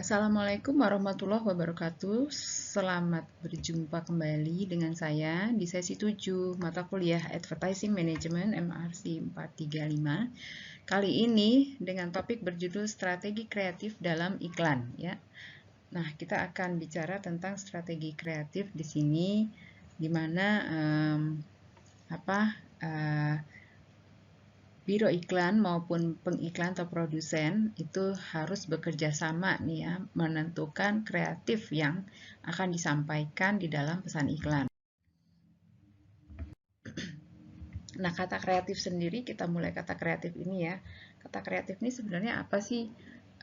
Assalamualaikum warahmatullahi wabarakatuh. Selamat berjumpa kembali dengan saya di sesi 7 mata kuliah Advertising Management MRC 435. Kali ini dengan topik berjudul strategi kreatif dalam iklan ya. Nah, kita akan bicara tentang strategi kreatif di sini di mana biro iklan maupun pengiklan atau produsen itu harus bekerja sama nih ya, menentukan kreatif yang akan disampaikan di dalam pesan iklan. Nah, kata kreatif sendiri, kita mulai kata kreatif ini ya. Kata kreatif ini sebenarnya apa sih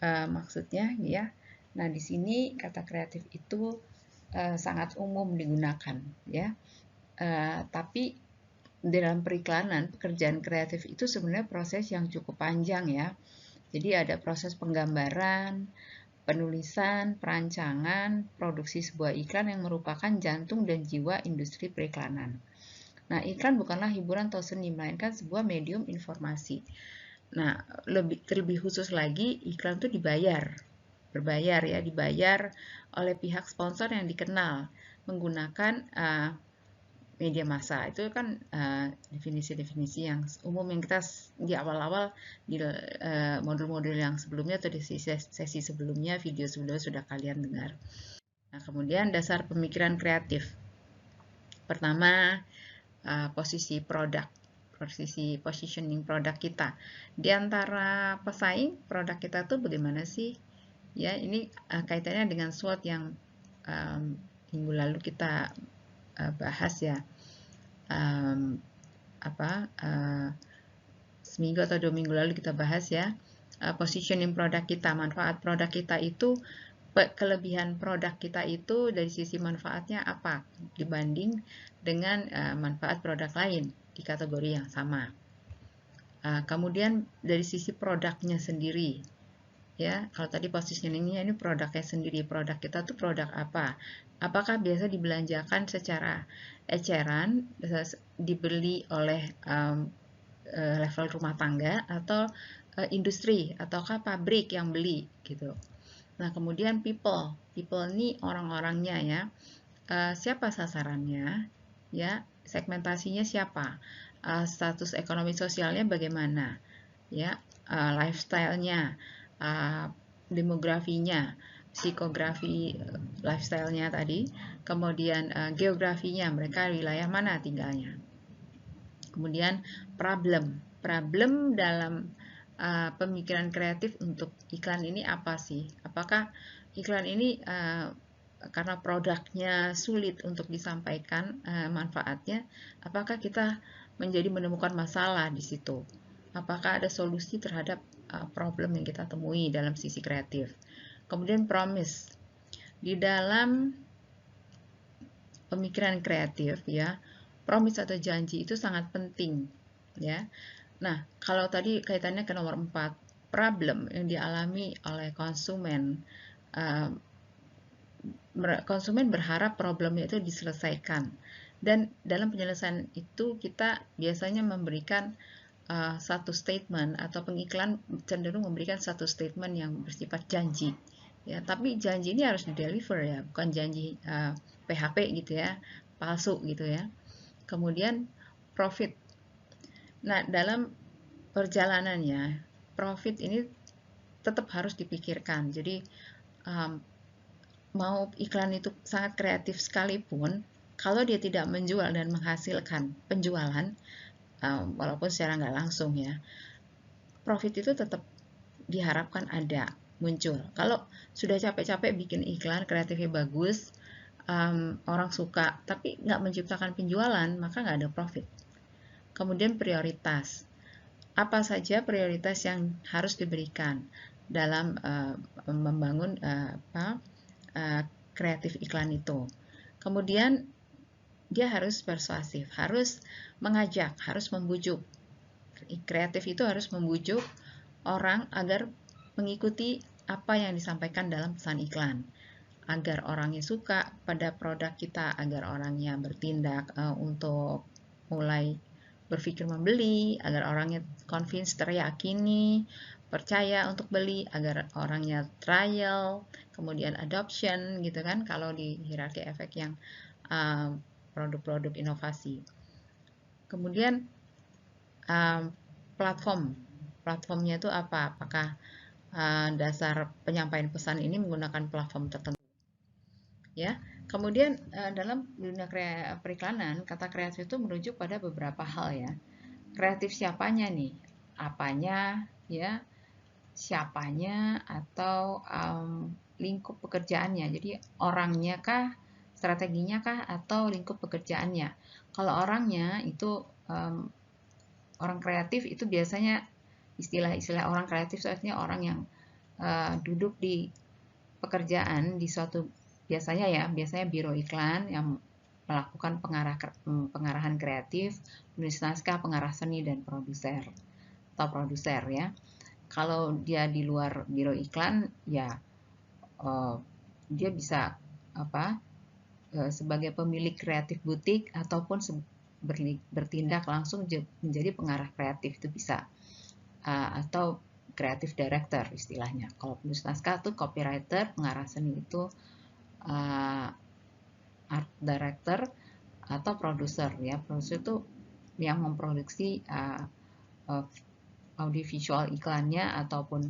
maksudnya ya? Nah, di sini kata kreatif itu sangat umum digunakan ya. Tapi dalam periklanan, pekerjaan kreatif itu sebenarnya proses yang cukup panjang ya. Jadi ada proses penggambaran, penulisan, perancangan, produksi sebuah iklan yang merupakan jantung dan jiwa industri periklanan. Nah, iklan bukanlah hiburan atau seni, melainkan sebuah medium informasi. Nah, terlebih khusus lagi, iklan itu berbayar ya, dibayar oleh pihak sponsor yang dikenal menggunakan media massa. Itu kan definisi-definisi yang umum yang kita di awal-awal di modul-modul yang sebelumnya atau di sesi sebelumnya, video sebelumnya sudah kalian dengar. Nah, kemudian dasar pemikiran kreatif. Pertama, posisi produk, posisi positioning produk kita. Di antara pesaing, produk kita tuh bagaimana sih? Ya, ini kaitannya dengan SWOT yang minggu lalu kita bahas ya, seminggu atau 2 minggu lalu kita bahas ya, positioning produk kita, manfaat produk kita itu, kelebihan produk kita itu dari sisi manfaatnya apa dibanding dengan manfaat produk lain di kategori yang sama. Kemudian dari sisi produknya sendiri. Ya, kalau tadi positioningnya ini produknya sendiri, produk kita tuh produk apa? Apakah biasa dibelanjakan secara eceran, dibeli oleh level rumah tangga atau industri ataukah pabrik yang beli gitu. Nah, kemudian people ini orang-orangnya ya, siapa sasarannya ya, segmentasinya siapa, status ekonomi sosialnya bagaimana ya, lifestyle-nya, demografinya, psikografi lifestyle-nya tadi, kemudian geografinya, mereka wilayah mana tinggalnya. Kemudian problem dalam pemikiran kreatif untuk iklan ini apa sih? Apakah iklan ini karena produknya sulit untuk disampaikan manfaatnya, apakah kita menjadi menemukan masalah di situ? Apakah ada solusi terhadap problem yang kita temui dalam sisi kreatif? Kemudian promise. Di dalam pemikiran kreatif ya, promise atau janji itu sangat penting ya. Nah, kalau tadi kaitannya ke nomor 4, problem yang dialami oleh konsumen. Konsumen berharap problemnya itu diselesaikan. Dan dalam penyelesaian itu kita biasanya memberikan satu statement atau pengiklan cenderung memberikan satu statement yang bersifat janji ya, tapi janji ini harus dideliver ya, bukan janji PHP gitu ya, palsu gitu ya. Kemudian profit. Nah, dalam perjalanannya profit ini tetap harus dipikirkan. Jadi mau iklan itu sangat kreatif sekalipun, kalau dia tidak menjual dan menghasilkan penjualan, walaupun secara nggak langsung ya, profit itu tetap diharapkan ada, muncul. Kalau sudah capek-capek bikin iklan, kreatifnya bagus, orang suka, tapi nggak menciptakan penjualan, maka nggak ada profit. Kemudian prioritas. Apa saja prioritas yang harus diberikan dalam membangun kreatif iklan itu. Kemudian dia harus persuasif, harus mengajak, harus membujuk. Kreatif itu harus membujuk orang agar mengikuti apa yang disampaikan dalam pesan iklan, agar orangnya suka pada produk kita, agar orangnya bertindak untuk mulai berpikir membeli, agar orangnya convince, teriyakini percaya untuk beli, agar orangnya trial, kemudian adoption gitu kan, kalau di hierarki efek yang produk-produk inovasi. Kemudian platformnya itu apa? Apakah dasar penyampaian pesan ini menggunakan platform tertentu, ya. Kemudian dalam dunia periklanan, kata kreatif itu merujuk pada beberapa hal, ya. Kreatif siapanya nih? Apanya, ya? Siapanya, atau lingkup pekerjaannya. Jadi orangnya kah, strateginya kah, atau lingkup pekerjaannya. Kalau orangnya itu orang kreatif itu biasanya istilah-istilah orang kreatif, artinya orang yang duduk di pekerjaan di suatu, biasanya biro iklan yang melakukan pengarahan kreatif, penulis naskah, pengarah seni, dan produser atau produser, ya. Kalau dia di luar biro iklan, ya dia bisa sebagai pemilik kreatif butik ataupun bertindak langsung menjadi pengarah kreatif, itu bisa, atau creative director istilahnya. Kalau penulis naskah itu copywriter, pengarah seni itu art director atau produser, ya. Produser itu yang memproduksi audiovisual iklannya ataupun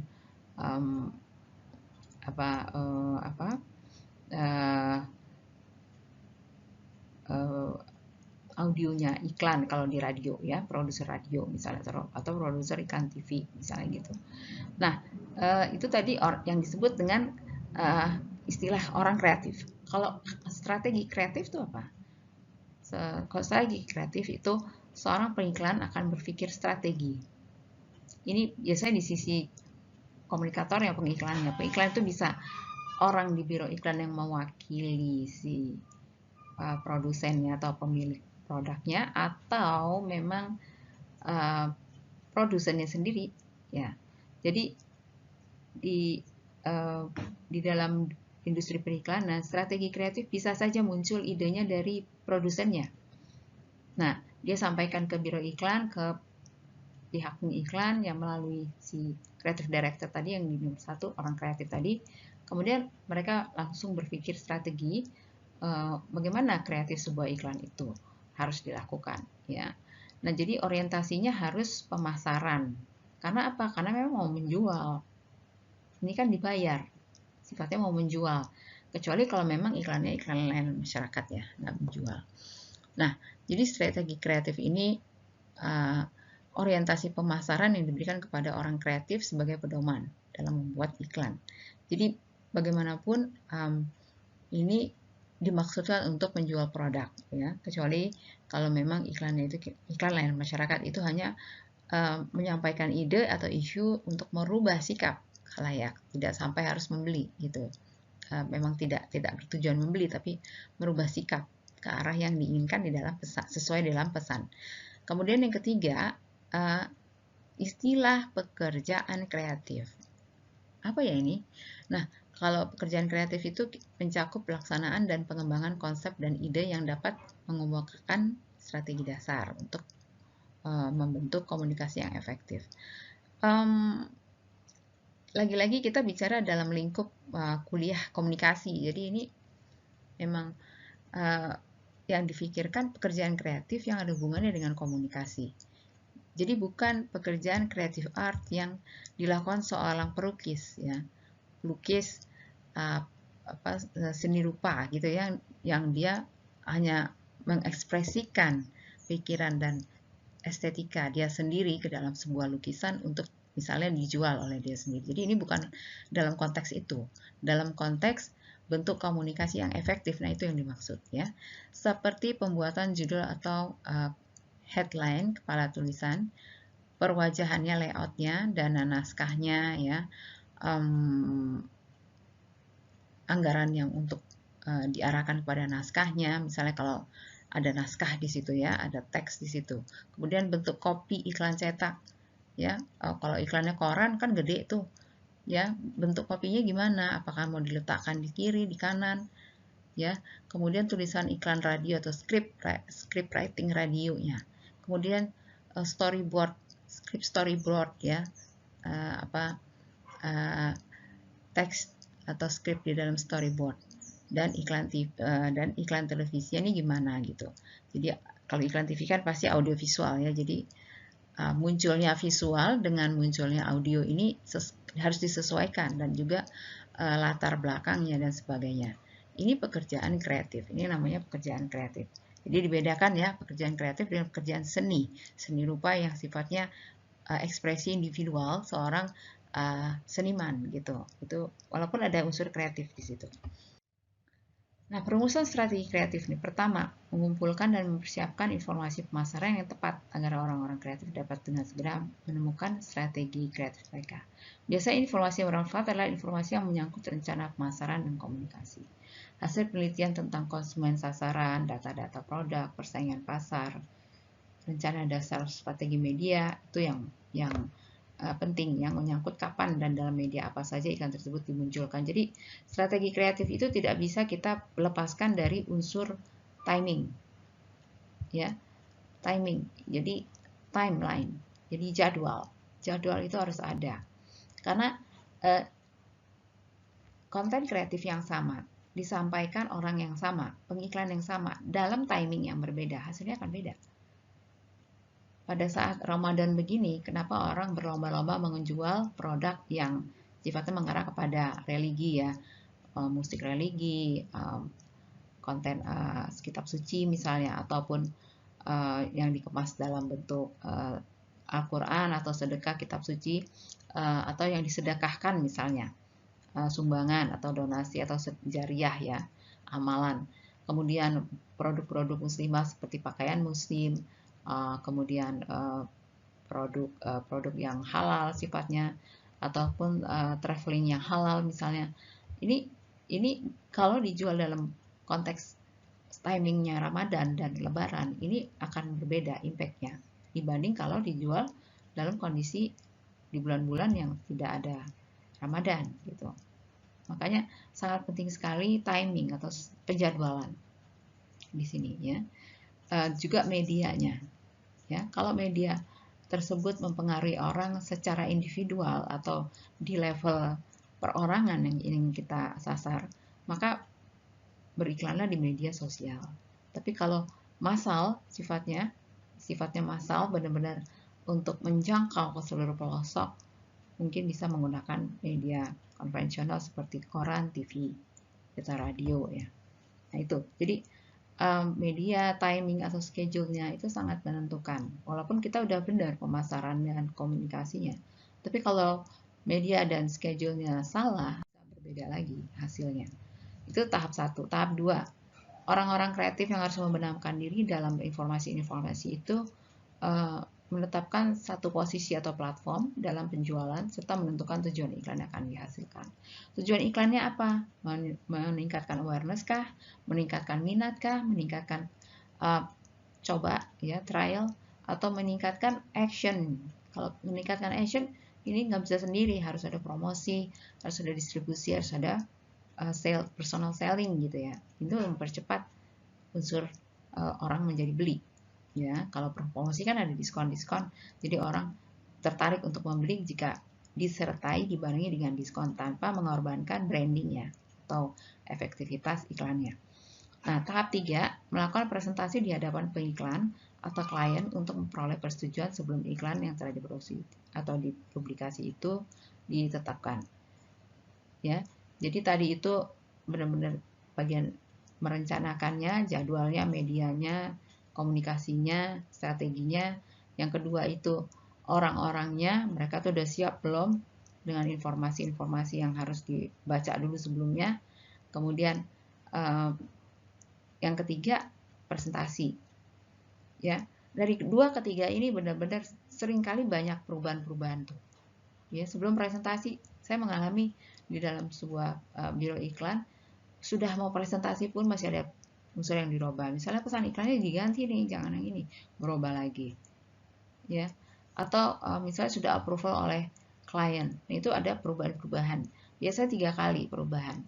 audionya iklan kalau di radio, ya, produser radio misalnya, atau produser iklan TV misalnya gitu. Nah, itu tadi yang disebut dengan istilah orang kreatif. Kalau strategi kreatif itu apa? Kalau strategi kreatif itu seorang pengiklan akan berpikir strategi. Ini biasanya di sisi komunikator yang pengiklannya. Pengiklan itu bisa orang di biro iklan yang mewakili si produsennya atau pemilik produknya, atau memang produsennya sendiri, ya. Jadi di dalam industri periklanan, strategi kreatif bisa saja muncul idenya dari produsennya. Nah, dia sampaikan ke biro iklan, ke pihak pengiklan yang melalui si creative director tadi yang di nomor 1, orang kreatif tadi. Kemudian mereka langsung berpikir strategi bagaimana kreatif sebuah iklan itu harus dilakukan, ya. Nah, jadi orientasinya harus pemasaran. Karena apa? Karena memang mau menjual. Ini kan dibayar, sifatnya mau menjual. Kecuali kalau memang iklannya iklan layanan masyarakat, ya, nggak menjual. Nah, jadi strategi kreatif ini orientasi pemasaran yang diberikan kepada orang kreatif sebagai pedoman dalam membuat iklan. Jadi bagaimanapun ini dimaksudkan untuk menjual produk, ya. Kecuali kalau memang iklannya itu iklan layanan masyarakat, itu hanya menyampaikan ide atau isu untuk merubah sikap khalayak, tidak sampai harus membeli gitu. Memang tidak bertujuan membeli, tapi merubah sikap ke arah yang diinginkan di dalam pesan, sesuai dalam pesan. Kemudian yang ketiga, istilah pekerjaan kreatif. Apa ya ini? Nah, kalau pekerjaan kreatif itu mencakup pelaksanaan dan pengembangan konsep dan ide yang dapat mengemukakan strategi dasar untuk membentuk komunikasi yang efektif. Lagi-lagi kita bicara dalam lingkup kuliah komunikasi. Jadi ini memang yang difikirkan pekerjaan kreatif yang ada hubungannya dengan komunikasi. Jadi bukan pekerjaan creative art yang dilakukan seorang pelukis, ya, pelukis seni rupa gitu, yang dia hanya mengekspresikan pikiran dan estetika dia sendiri ke dalam sebuah lukisan untuk misalnya dijual oleh dia sendiri. Jadi ini bukan dalam konteks itu. Dalam konteks bentuk komunikasi yang efektif, nah itu yang dimaksud, ya. Seperti pembuatan judul atau headline, kepala tulisan, perwajahannya, layoutnya, dana naskahnya, ya, anggaran yang untuk diarahkan kepada naskahnya, misalnya kalau ada naskah di situ, ya, ada teks di situ. Kemudian bentuk kopi iklan cetak, ya, kalau iklannya koran kan gede tuh, ya, bentuk kopinya gimana? Apakah mau diletakkan di kiri, di kanan, ya. Kemudian tulisan iklan radio atau script writing radionya. Kemudian script storyboard, ya, teks atau skrip di dalam storyboard. Dan iklan televisi ini gimana gitu. Jadi kalau iklan TV kan pasti audio visual ya. Jadi munculnya visual dengan munculnya audio ini harus disesuaikan, dan juga latar belakangnya dan sebagainya. Ini pekerjaan kreatif. Ini namanya pekerjaan kreatif. Jadi dibedakan ya pekerjaan kreatif dengan pekerjaan seni. Seni rupa yang sifatnya ekspresi individual seorang seniman gitu. Itu walaupun ada unsur kreatif di situ. Nah, perumusan strategi kreatif nih. Pertama, mengumpulkan dan mempersiapkan informasi pemasaran yang tepat agar orang-orang kreatif dapat dengan segera menemukan strategi kreatif mereka. Biasanya informasi yang bermanfaat adalah informasi yang menyangkut rencana pemasaran dan komunikasi. Hasil penelitian tentang konsumen sasaran, data-data produk, persaingan pasar, rencana dasar strategi media, itu yang penting, yang menyangkut kapan dan dalam media apa saja iklan tersebut dimunculkan. Jadi strategi kreatif itu tidak bisa kita lepaskan dari unsur timing, ya, timing. Jadi timeline, jadi jadwal itu harus ada, karena konten kreatif yang sama disampaikan orang yang sama, pengiklan yang sama dalam timing yang berbeda, hasilnya akan beda. Pada saat Ramadan begini, kenapa orang berlomba-lomba menjual produk yang sifatnya mengarah kepada religi ya, musik religi, konten kitab suci misalnya, ataupun yang dikemas dalam bentuk Al-Quran atau sedekah kitab suci, atau yang disedekahkan misalnya, sumbangan atau donasi atau jariah ya, amalan. Kemudian produk-produk muslimah seperti pakaian muslim, kemudian produk yang halal sifatnya, ataupun traveling yang halal misalnya. Ini kalau dijual dalam konteks timingnya Ramadan dan Lebaran, ini akan berbeda impact-nya dibanding kalau dijual dalam kondisi di bulan-bulan yang tidak ada Ramadan gitu. Makanya sangat penting sekali timing atau penjadwalan di sini ya. Juga medianya. Ya, kalau media tersebut mempengaruhi orang secara individual atau di level perorangan yang ingin kita sasar, maka beriklanlah di media sosial. Tapi kalau massal sifatnya massal, benar-benar untuk menjangkau ke seluruh pelosok, mungkin bisa menggunakan media konvensional seperti koran, TV, atau radio ya. Nah itu, jadi media, timing atau schedule-nya itu sangat menentukan. Walaupun kita udah benar pemasaran dan komunikasinya, tapi kalau media dan schedule-nya salah, berbeda lagi hasilnya. Itu tahap 1. Tahap 2, orang-orang kreatif yang harus membenamkan diri dalam informasi-informasi itu menetapkan satu posisi atau platform dalam penjualan serta menentukan tujuan iklan yang akan dihasilkan. Tujuan iklannya apa? Meningkatkan awareness kah? Meningkatkan minat kah? Meningkatkan coba ya trial, atau meningkatkan action. Kalau meningkatkan action ini nggak bisa sendiri, harus ada promosi, harus ada distribusi, harus ada personal selling gitu ya. Itu mempercepat unsur orang menjadi beli. Ya, kalau promosi kan ada diskon-diskon, jadi orang tertarik untuk membeli jika disertai dibarengi dengan diskon tanpa mengorbankan brandingnya atau efektivitas iklannya. Nah, tahap 3, melakukan presentasi di hadapan pengiklan atau klien untuk memperoleh persetujuan sebelum iklan yang telah diproduksi atau dipublikasi itu ditetapkan. Ya, jadi tadi itu benar-benar bagian merencanakannya, jadwalnya, medianya, komunikasinya, strateginya. Yang kedua itu orang-orangnya, mereka tuh udah siap belum dengan informasi-informasi yang harus dibaca dulu sebelumnya. Kemudian yang ketiga presentasi. Ya, dari 2 ke 3 ini benar-benar seringkali banyak perubahan-perubahan tuh. Ya, sebelum presentasi saya mengalami di dalam sebuah biro iklan, sudah mau presentasi pun masih ada unsur yang dirubah. Misalnya pesan iklannya diganti nih, jangan yang ini, berubah lagi. Ya. Atau misalnya sudah approval oleh klien. Nah, itu ada perubahan-perubahan. Biasanya 3 kali perubahan.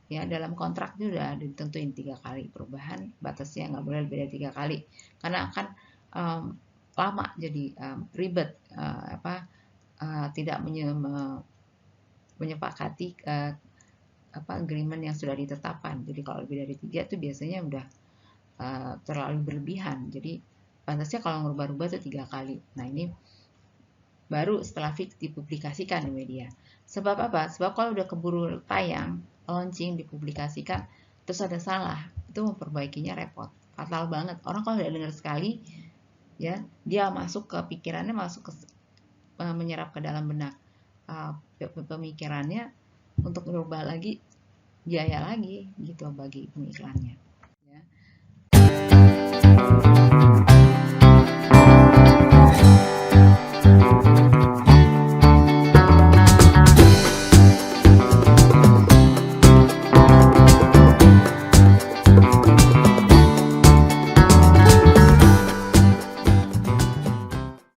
Ya, dalam kontrak itu sudah ditentuin 3 kali perubahan, batasnya nggak boleh lebih dari 3 kali. Karena akan lama jadi ribet tidak menyepakati agreement yang sudah ditetapkan. Jadi kalau lebih dari 3 itu biasanya udah terlalu berlebihan. Jadi pantasnya kalau ngerubah-rubah itu 3 kali. Nah ini baru setelah fix dipublikasikan di media. Sebab apa? Sebab kalau udah keburu tayang, launching, dipublikasikan, terus ada salah, itu memperbaikinya repot. Fatal banget. Orang kalau udah dengar sekali, ya dia masuk ke pikirannya, menyerap ke dalam benak pemikirannya, untuk merubah lagi biaya lagi gitu bagi pengiklannya. Ya.